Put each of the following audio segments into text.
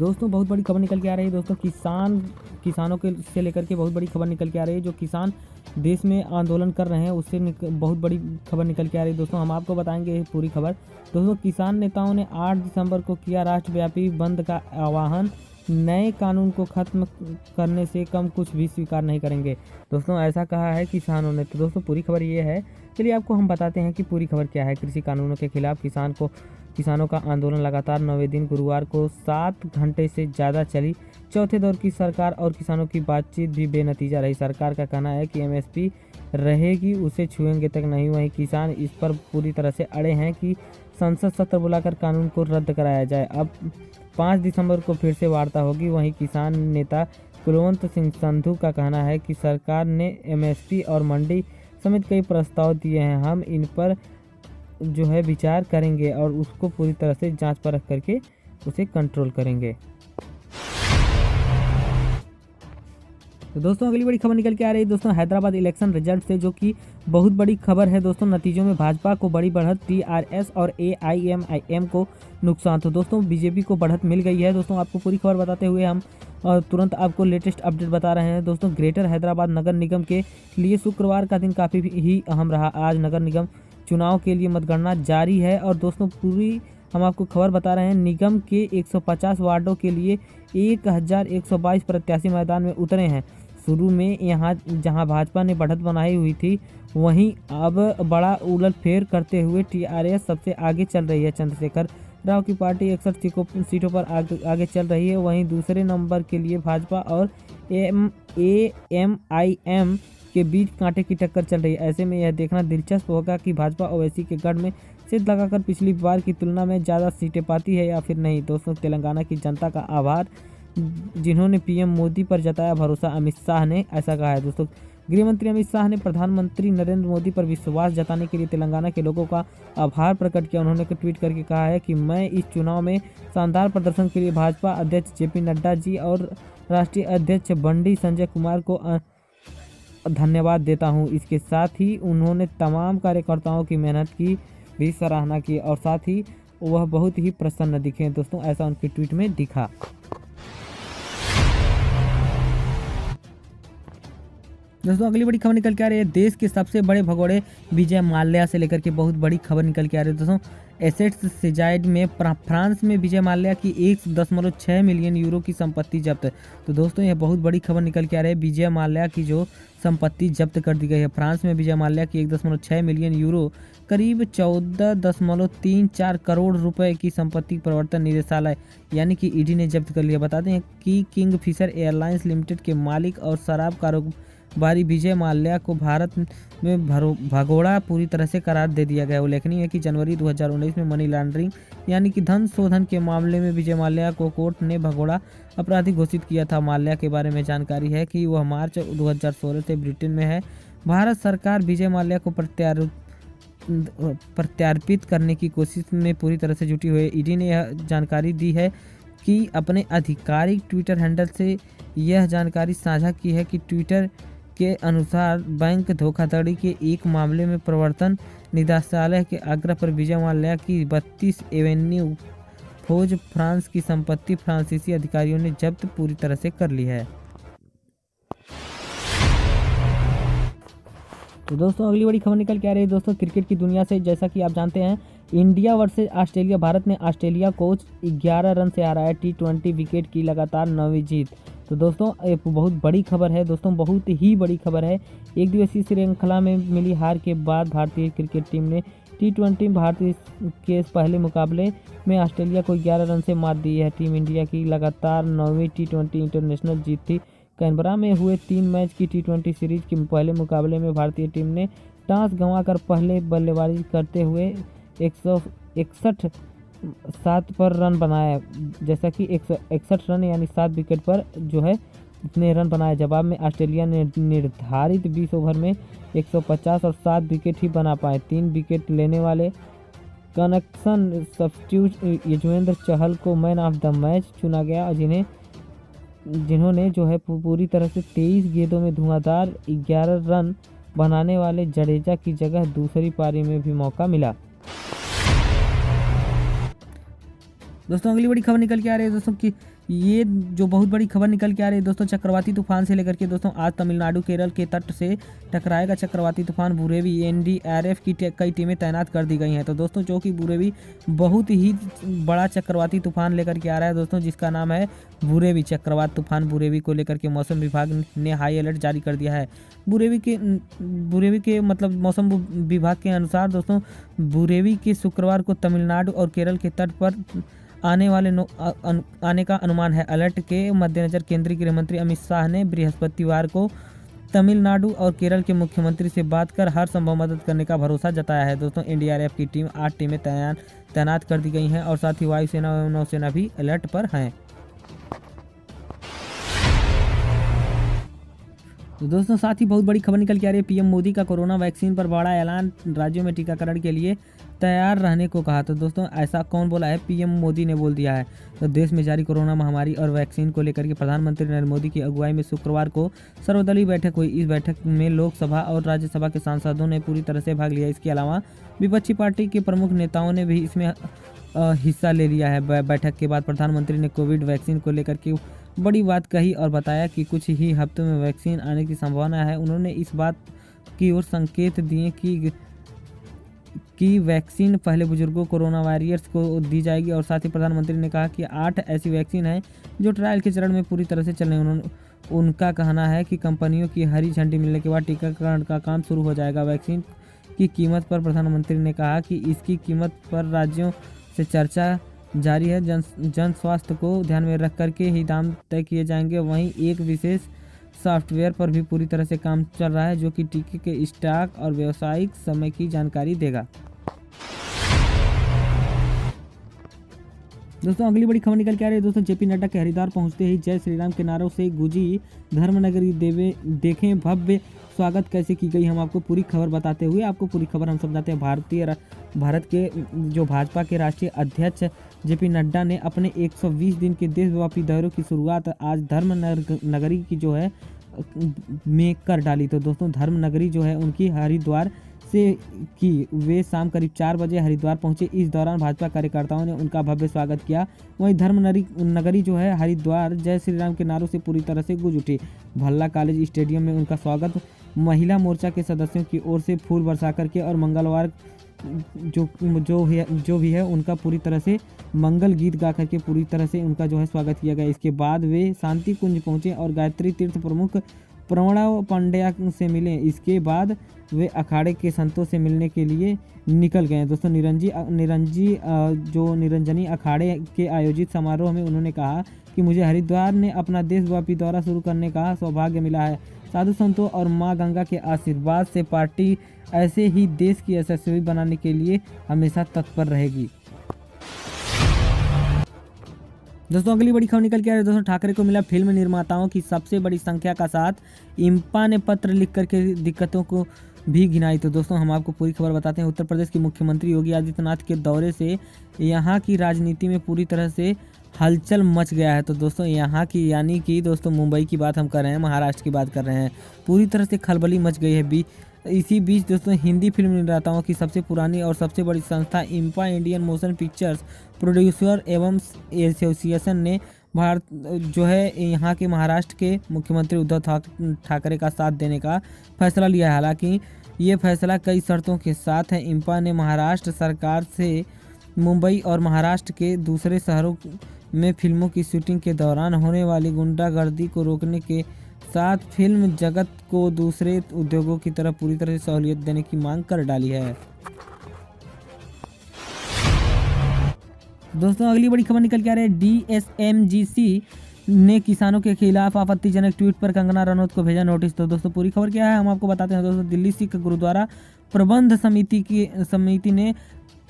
दोस्तों बहुत बड़ी खबर निकल के आ रही है दोस्तों, किसानों के से लेकर के बहुत बड़ी खबर निकल के आ रही है। जो किसान देश में आंदोलन कर रहे हैं उससे बहुत बड़ी खबर निकल के आ रही है दोस्तों। हम आपको बताएंगे ये पूरी खबर। दोस्तों किसान नेताओं ने 8 दिसंबर को किया राष्ट्रव्यापी बंद का आह्वान, नए कानून को खत्म करने से कम कुछ भी स्वीकार नहीं करेंगे। दोस्तों ऐसा कहा है किसानों ने। तो दोस्तों पूरी खबर ये है, चलिए आपको हम बताते हैं कि पूरी खबर क्या है। कृषि कानूनों के खिलाफ किसानों का आंदोलन लगातार 9वें दिन गुरुवार को 7 घंटे से ज़्यादा चली। चौथे दौर की सरकार और किसानों की बातचीत भी बेनतीजा रही। सरकार का कहना है कि एमएसपी रहेगी, उसे छुएंगे तक नहीं। वहीं किसान इस पर पूरी तरह से अड़े हैं कि संसद सत्र बुलाकर कानून को रद्द कराया जाए। अब 5 दिसंबर को फिर से वार्ता होगी। वहीं किसान नेता कुलवंत सिंह संधू का कहना है कि सरकार ने एमएसपी और मंडी समेत कई प्रस्ताव दिए हैं, हम इन पर जो है विचार करेंगे और उसको पूरी तरह से जांच परख करके उसे कंट्रोल करेंगे। तो दोस्तों अगली बड़ी खबर निकल के आ रही है दोस्तों, हैदराबाद इलेक्शन रिजल्ट से, जो कि बहुत बड़ी खबर है दोस्तों। नतीजों में भाजपा को बड़ी बढ़त, टीआरएस और एआईएमआईएम को नुकसान। तो दोस्तों बीजेपी को बढ़त मिल गई है। दोस्तों आपको पूरी खबर बताते हुए हम तुरंत आपको लेटेस्ट अपडेट बता रहे हैं दोस्तों। ग्रेटर हैदराबाद नगर निगम के लिए शुक्रवार का दिन काफ़ी ही अहम रहा। आज नगर निगम चुनाव के लिए मतगणना जारी है और दोस्तों पूरी हम आपको खबर बता रहे हैं। निगम के 150 वार्डों के लिए 1122 प्रत्याशी मैदान में उतरे हैं। शुरू में यहाँ जहां भाजपा ने बढ़त बनाई हुई थी, वहीं अब बड़ा उलटफेर करते हुए टीआरएस सबसे आगे चल रही है। चंद्रशेखर राव की पार्टी 61 सीटों पर आगे चल रही है। वहीं दूसरे नंबर के लिए भाजपा और एएमआईएम के बीच कांटे की टक्कर चल रही है। ऐसे में यह देखना दिलचस्प होगा कि भाजपा ओवैसी के गढ़ में सिर लगाकर पिछली बार की तुलना में ज़्यादा सीटें पाती है या फिर नहीं। दोस्तों तेलंगाना की जनता का आभार, जिन्होंने पीएम मोदी पर जताया भरोसा, अमित शाह ने ऐसा कहा है दोस्तों। गृहमंत्री अमित शाह ने प्रधानमंत्री नरेंद्र मोदी पर विश्वास जताने के लिए तेलंगाना के लोगों का आभार प्रकट किया। उन्होंने ट्वीट करके कहा है कि मैं इस चुनाव में शानदार प्रदर्शन के लिए भाजपा अध्यक्ष जेपी नड्डा जी और राष्ट्रीय अध्यक्ष बंडी संजय कुमार को धन्यवाद देता हूं। इसके साथ ही उन्होंने तमाम कार्यकर्ताओं की मेहनत की भी सराहना की और साथ ही वह बहुत ही प्रसन्न दिखे। दोस्तों ऐसा उनके ट्वीट में दिखा। दोस्तों अगली बड़ी खबर निकल के आ रही है, देश के सबसे बड़े भगोड़े विजय माल्या से लेकर के बहुत बड़ी खबर निकल के आ रही है दोस्तों। एसेट्स सीजाइड में फ्रांस में विजय माल्या की 1.6 मिलियन यूरो की संपत्ति जब्त। तो दोस्तों यह बहुत बड़ी खबर निकल के आ रही है। विजय माल्या की जो संपत्ति जब्त कर दी गई है। फ्रांस में विजय माल्या की 1.6 मिलियन यूरो करीब 14.34 करोड़ रुपए की संपत्ति प्रवर्तन निदेशालय यानी कि ईडी ने जब्त कर लिया। बताते हैं कि किंग फिशर एयरलाइंस लिमिटेड के मालिक और शराब कारोबारी विजय माल्या को भारत में भगोड़ा पूरी तरह से करार दे दिया गया। उल्लेखनीय है कि जनवरी 2019 में मनी लॉन्ड्रिंग यानी कि धन शोधन के मामले में विजय माल्या को कोर्ट ने भगोड़ा अपराधी घोषित किया था। माल्या के बारे में जानकारी है कि वह मार्च 2016 से ब्रिटेन में है। भारत सरकार विजय माल्या को प्रत्यार्पित करने की कोशिश में पूरी तरह से जुटी हुई है। ईडी ने यह जानकारी दी है कि अपने आधिकारिक ट्विटर हैंडल से यह जानकारी साझा की है कि ट्विटर के अनुसार बैंक धोखाधड़ी के एक मामले में प्रवर्तन निदेशालय के आग्रह पर विजय माल्या की 32 एवेन्यू फौज फ्रांस की संपत्ति फ्रांसीसी अधिकारियों ने जब्त पूरी तरह से कर ली है। तो दोस्तों अगली बड़ी खबर निकल के आ रही है दोस्तों, क्रिकेट की दुनिया से। जैसा कि आप जानते हैं इंडिया वर्सेस ऑस्ट्रेलिया, भारत ने ऑस्ट्रेलिया को 11 रन से हराया। T20 विकेट की लगातार 9वीं जीत। तो दोस्तों एक बहुत बड़ी खबर है दोस्तों, बहुत ही बड़ी खबर है। एक दिवसीय श्रृंखला में मिली हार के बाद भारतीय क्रिकेट टीम ने T20 भारतीय के पहले मुकाबले में ऑस्ट्रेलिया को 11 रन से मात दी है। टीम इंडिया की लगातार 9वीं T20 इंटरनेशनल जीत थी। कैनबरा में हुए 3 मैच की T20 सीरीज के पहले मुकाबले में भारतीय टीम ने टॉस गंवाकर पहले बल्लेबाजी करते हुए 161 पर रन बनाया। जैसा कि 161 रन यानी 7 विकेट पर जो है इतने रन बनाए। जवाब में ऑस्ट्रेलिया ने निर्धारित 20 ओवर में 150 और 7 विकेट ही बना पाए। 3 विकेट लेने वाले कनेक्शन सब्स्टिट्यूट युजवेंद्र चहल को मैन ऑफ द मैच चुना गया, जिन्होंने जो है पूरी तरह से 23 गेंदों में धुआंधार 11 रन बनाने वाले जडेजा की जगह दूसरी पारी में भी मौका मिला। दोस्तों अगली बड़ी खबर निकल के आ रही है दोस्तों कि ये जो बहुत बड़ी खबर निकल के आ रही है दोस्तों, चक्रवाती तूफान से लेकर के दोस्तों आज तमिलनाडु केरल के तट से टकराएगा चक्रवाती तूफान बुरेवी। एनडीआरएफ की कई टीमें तैनात कर दी गई हैं। तो दोस्तों जो कि बुरेवी बहुत ही बड़ा चक्रवाती तूफान लेकर के आ रहा है दोस्तों, जिसका नाम है बुरेवी। चक्रवात तूफान बुरेवी को लेकर के मौसम विभाग ने हाई अलर्ट जारी कर दिया है। बुरेवी के मतलब मौसम विभाग के अनुसार दोस्तों बुरेवी के शुक्रवार को तमिलनाडु और केरल के तट पर आने का अनुमान है। अलर्ट के मद्देनजर केंद्रीय गृह मंत्री अमित शाह ने बृहस्पतिवार को तमिलनाडु और केरल के मुख्यमंत्री से बात कर हर संभव मदद करने का भरोसा जताया है। दोस्तों एनडीआरएफ की टीम 8 टीमें तैनात कर दी गई हैं और साथ ही वायुसेना एवं नौसेना भी अलर्ट पर हैं। तो दोस्तों साथ ही बहुत बड़ी खबर निकल के आ रही है। पीएम मोदी का कोरोना वैक्सीन पर बड़ा ऐलान, राज्यों में टीकाकरण के लिए तैयार रहने को कहा। तो दोस्तों ऐसा कौन बोला है? पीएम मोदी ने बोल दिया है। तो देश में जारी कोरोना महामारी और वैक्सीन को लेकर के प्रधानमंत्री नरेंद्र मोदी की अगुवाई में शुक्रवार को सर्वदलीय बैठक हुई। इस बैठक में लोकसभा और राज्यसभा के सांसदों ने पूरी तरह से भाग लिया। इसके अलावा विपक्षी पार्टी के प्रमुख नेताओं ने भी इसमें हिस्सा ले लिया है। बैठक के बाद प्रधानमंत्री ने कोविड वैक्सीन को लेकर के बड़ी बात कही और बताया कि कुछ ही हफ्तों में वैक्सीन आने की संभावना है। उन्होंने इस बात की ओर संकेत दिए कि वैक्सीन पहले बुजुर्गों कोरोना वॉरियर्स को दी जाएगी और साथ ही प्रधानमंत्री ने कहा कि 8 ऐसी वैक्सीन हैं जो ट्रायल के चरण में पूरी तरह से चल रही हैं। उनका कहना है कि कंपनियों की हरी झंडी मिलने के बाद टीकाकरण का काम शुरू हो जाएगा। वैक्सीन की कीमत पर प्रधानमंत्री ने कहा कि इसकी कीमत पर राज्यों से चर्चा जारी है। जन स्वास्थ्य को ध्यान में रख करके ही दाम तय किए जाएंगे। वहीं एक विशेष सॉफ्टवेयर पर भी पूरी तरह से काम चल रहा है जो कि टीके के स्टॉक और व्यावसायिक समय की जानकारी देगा। दोस्तों अगली बड़ी खबर निकल के आ रही है दोस्तों, जेपी नड्डा के हरिद्वार पहुंचते ही जय श्री राम के नारों से गूंजी धर्मनगरी देखें भव्य स्वागत कैसे की गई। हम आपको पूरी खबर बताते हुए आपको पूरी खबर हम समझाते हैं। भारत के जो भाजपा के राष्ट्रीय अध्यक्ष जेपी नड्डा ने अपने 120 दिन के देशव्यापी दौरे की शुरुआत आज धर्मनगरी की जो है में कर डाली। तो दोस्तों धर्मनगरी जो है उनकी हरिद्वार से की। वे शाम करीब 4 बजे हरिद्वार पहुंचे। इस दौरान भाजपा कार्यकर्ताओं ने उनका भव्य स्वागत किया। वहीं धर्मनगरी जो है हरिद्वार जय श्री राम के नारों से पूरी तरह से गूंज उठी। भल्ला कॉलेज स्टेडियम में उनका स्वागत महिला मोर्चा के सदस्यों की ओर से फूल बरसा करके और मंगलवार जो भी है उनका पूरी तरह से मंगल गीत गा करके पूरी तरह से उनका जो है स्वागत किया गया। इसके बाद वे शांति कुंज पहुंचे और गायत्री तीर्थ प्रमुख प्रणव पांड्या से मिले। इसके बाद वे अखाड़े के संतों से मिलने के लिए निकल गए। दोस्तों निरंजनी अखाड़े के आयोजित समारोह में उन्होंने कहा कि मुझे हरिद्वार ने अपना देशव्यापी दौरा शुरू करने का सौभाग्य मिला है। साधु संतों और मां गंगा के आशीर्वाद से पार्टी ऐसे ही देश की यशस्वी बनाने के लिए हमेशा तत्पर रहेगी। दोस्तों अगली बड़ी खबर निकल के आ रही है दोस्तों, ठाकरे को मिला फिल्म निर्माताओं की सबसे बड़ी संख्या का साथ। इंपा ने पत्र लिख करके दिक्कतों को भी गिनाई। तो दोस्तों हम आपको पूरी खबर बताते हैं। उत्तर प्रदेश के मुख्यमंत्री योगी आदित्यनाथ के दौरे से यहाँ की राजनीति में पूरी तरह से हलचल मच गया है। तो दोस्तों यहाँ की यानी कि दोस्तों मुंबई की बात हम कर रहे हैं, महाराष्ट्र की बात कर रहे हैं, पूरी तरह से खलबली मच गई है। इसी बीच दोस्तों हिंदी फिल्म निर्माताओं की सबसे पुरानी और सबसे बड़ी संस्था इंपा इंडियन मोशन पिक्चर्स प्रोड्यूसर एवं एसोसिएशन ने भारत जो है यहाँ के महाराष्ट्र के मुख्यमंत्री उद्धव ठाकरे का साथ देने का फैसला लिया है। हालांकि ये फैसला कई शर्तों के साथ है। इंपा ने महाराष्ट्र सरकार से मुंबई और महाराष्ट्र के दूसरे शहरों में फिल्मों की शूटिंग के दौरान होने वाली गुंडागर्दी को रोकने के साथ फिल्म जगत को दूसरे उद्योगों की तरह पूरी तरह से सहूलियत देने की मांग कर डाली है। दोस्तों अगली बड़ी खबर निकल के आ रही है, डीएसएमजीसी ने किसानों के खिलाफ आपत्तिजनक ट्वीट पर कंगना रनौत को भेजा नोटिस। तो दोस्तों पूरी खबर क्या है हम आपको बताते हैं। दोस्तों दिल्ली सिख गुरुद्वारा प्रबंध समिति ने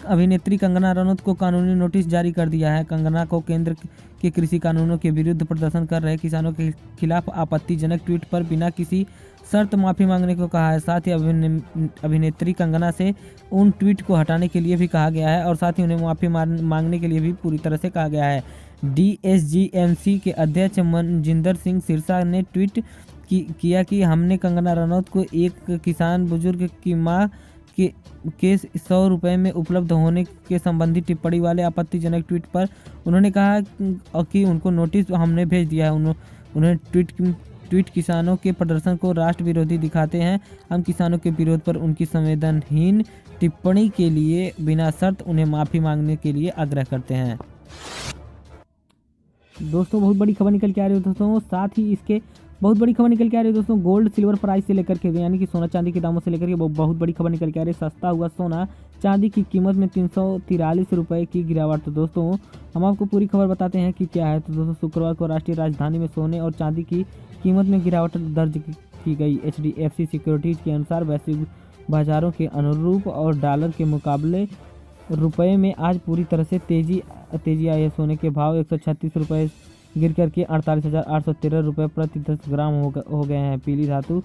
अभिनेत्री कंगना रनौत को कानूनी नोटिस जारी कर दिया है। कंगना को केंद्र के कृषि कानूनों के विरुद्ध प्रदर्शन कर रहे किसानों के खिलाफ आपत्तिजनक ट्वीट पर बिना किसी शर्त माफ़ी मांगने को कहा है। साथ ही अभिनेत्री कंगना से उन ट्वीट को हटाने के लिए भी कहा गया है और साथ ही उन्हें माफ़ी मांगने के लिए भी पूरी तरह से कहा गया है। डीएसजीएमसी के अध्यक्ष मनजिंदर सिंह सिरसा ने ट्वीट किया कि हमने कंगना रनौत को एक किसान बुजुर्ग की मां के 100 रुपये में उपलब्ध होने के संबंधी टिप्पणी वाले आपत्तिजनक ट्वीट पर उन्होंने कहा कि उनको नोटिस हमने भेज दिया है। उन्होंने ट्वीट किसानों के प्रदर्शन को राष्ट्र विरोधी दिखाते हैं। हम किसानों के विरोध पर उनकी संवेदनहीन टिप्पणी के लिए बिना शर्त उन्हें माफ़ी मांगने के लिए आग्रह करते हैं। दोस्तों बहुत बड़ी खबर निकल के आ रही है दोस्तों, साथ ही इसके बहुत बड़ी खबर निकल के आ रही है दोस्तों गोल्ड सिल्वर प्राइस से लेकर के, यानी कि सोना चांदी के दामों से लेकर के बहुत बड़ी खबर निकल के आ रही है। सस्ता हुआ सोना चांदी की कीमत में 343 रुपये की गिरावट। तो दोस्तों हम आपको पूरी खबर बताते हैं कि क्या है। तो दोस्तों शुक्रवार को राष्ट्रीय राजधानी में सोने और चांदी की कीमत में गिरावट दर्ज की गई। HDFC सिक्योरिटीज के अनुसार वैश्विक बाजारों के अनुरूप और डॉलर के मुकाबले रुपये में आज पूरी तरह से तेजी आई है। सोने के भाव 136 रुपये गिर करके 48,813 रुपये प्रति 10 ग्राम हो गए हैं। पीली धातु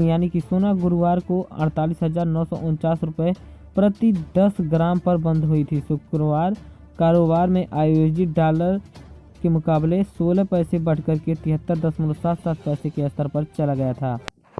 यानी कि सोना गुरुवार को 48,949 रुपये प्रति 10 ग्राम पर बंद हुई थी। शुक्रवार कारोबार में आयोजित डॉलर के मुकाबले 16 पैसे बढ़कर के 73.77 पैसे के स्तर पर चला गया था।